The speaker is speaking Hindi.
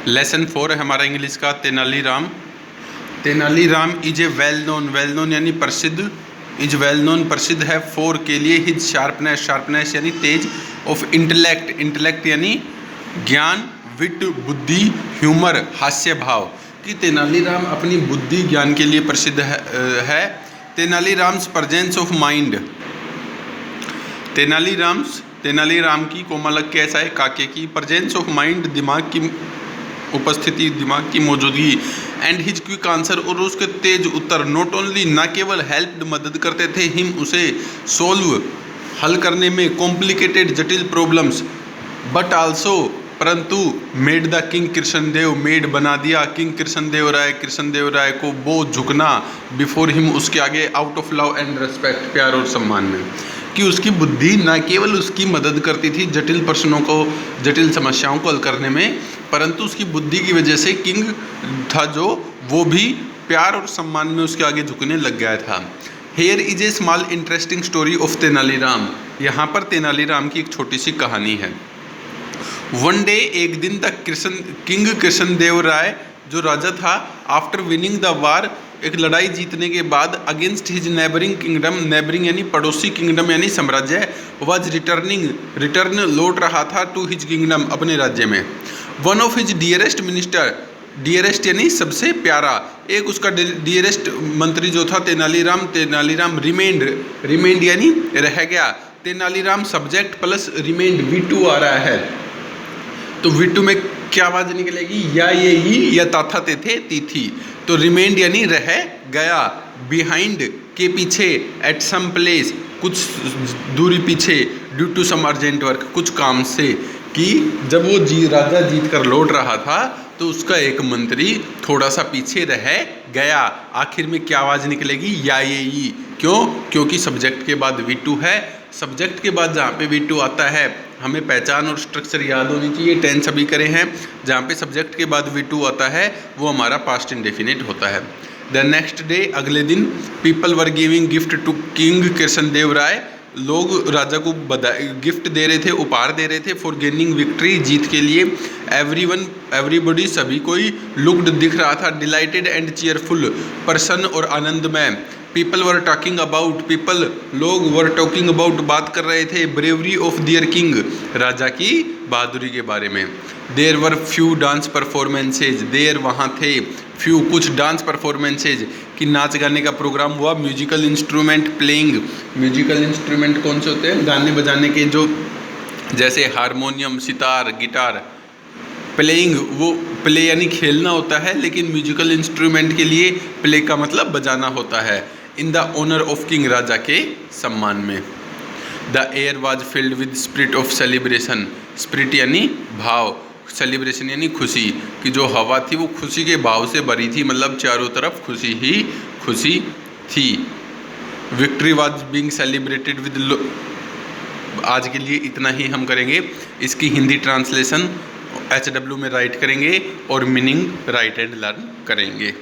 लेसन 4 है हमारा इंग्लिश का Tenaliram. Tenaliram is a well known यानी प्रसिद्ध, इज वेल नोन प्रसिद्ध है फॉर के लिए हिज शार्पनेस यानी तेज, ऑफ इंटेलेक्ट यानी ज्ञान, विट बुद्धि, ह्यूमर हास्य भाव, कि तेनालीराम अपनी बुद्धि ज्ञान के लिए प्रसिद्ध है। तेनालीराम्स प्रेजेंस ऑफ माइंड, तेनालीराम की कोमलक कैसा है, काके की, प्रेजेंस ऑफ माइंड दिमाग की उपस्थिति, दिमाग की मौजूदगी, एंड हिज क्विक आंसर और उसके तेज उत्तर, नॉट ओनली न केवल हेल्प्ड मदद करते थे, हिम उसे सोल्व हल करने में, कॉम्प्लिकेटेड जटिल प्रॉब्लम्स, बट आल्सो परंतु made the king Krishnadeva, made बना दिया किंग कृष्णदेव राय को वो झुकना, बिफोर हिम उसके आगे, out of love and respect प्यार और सम्मान में, कि उसकी बुद्धि न केवल उसकी मदद करती थी जटिल प्रश्नों को, जटिल समस्याओं को हल करने में, परंतु उसकी बुद्धि की वजह से किंग था जो, वो भी प्यार और सम्मान में उसके आगे झुकने लग गया था। Here is a small interesting story of Tenaliram, यहाँ पर तेनालीराम की एक छोटी सी कहानी है। वन डे एक दिन तक किंग कृष्णदेव राय जो राजा था, आफ्टर विनिंग द वार एक लड़ाई जीतने के बाद, against his neighbouring kingdom, neighbouring यानी पड़ोसी किंगडम यानी साम्राज्य, वाज रिटर्न लौट रहा था, टू हिज किंगडम अपने राज्य में। One of his dearest minister, dearest यानी सबसे प्यारा, एक उसका डियरेस्ट मंत्री जो था तेनालीराम रिमेंड यानी रह गया, Tenaliram subject plus remained V2 आ रहा है, तो V2 में क्या आवाज निकलेगी, या ये ही या ताथा ते थे ती थी, तो रिमेंड यानी रह गया, बिहाइंड के पीछे, एट सम प्लेस कुछ दूरी पीछे, due to some urgent work कुछ काम से, कि जब वो राजा जीत कर लौट रहा था तो उसका एक मंत्री थोड़ा सा पीछे रह गया। आखिर में क्या आवाज़ निकलेगी, या ये ई, क्यों, क्योंकि सब्जेक्ट के बाद V2 है, सब्जेक्ट के बाद जहाँ पे V2 आता है हमें पहचान और स्ट्रक्चर याद होनी चाहिए, टेंस अभी करे हैं, जहाँ पे सब्जेक्ट के बाद V2 आता है वो हमारा पास्ट इंडेफिनिट होता है। द नेक्स्ट डे अगले दिन, people were giving gift to king Krishnadeva Raya, लोग राजा को गिफ्ट दे रहे थे, उपहार दे रहे थे, फॉर गेनिंग विक्ट्री जीत के लिए, एवरीबडी सभी कोई, लुक्ड दिख रहा था, डिलाइटेड एंड चीयरफुल प्रसन्न और आनंदमय, पीपल वर टॉकिंग अबाउट, लोग वर टॉकिंग अबाउट बात कर रहे थे, ब्रेवरी ऑफ दियर किंग राजा की बहादुरी के बारे में, there were few dance performances, there वहाँ थे, फ्यू कुछ डांस परफॉर्मेंसेज कि नाच गाने का प्रोग्राम हुआ, musical instrument playing, musical instrument कौन से होते हैं, गाने बजाने के जो, जैसे हारमोनियम सितार गिटार, प्लेइंग वो प्ले यानी खेलना होता है, लेकिन म्यूजिकल इंस्ट्रूमेंट के लिए प्ले का मतलब बजाना होता है, in the honour of king राजा के सम्मान में। The air was filled with spirit of celebration, spirit यानी भाव, सेलिब्रेशन यानी खुशी, कि जो हवा थी वो खुशी के भाव से भरी थी, मतलब चारों तरफ खुशी ही खुशी थी। Victory was being celebrated with, आज के लिए इतना ही हम करेंगे, इसकी हिंदी ट्रांसलेशन HW में राइट करेंगे और मीनिंग राइट एंड लर्न करेंगे।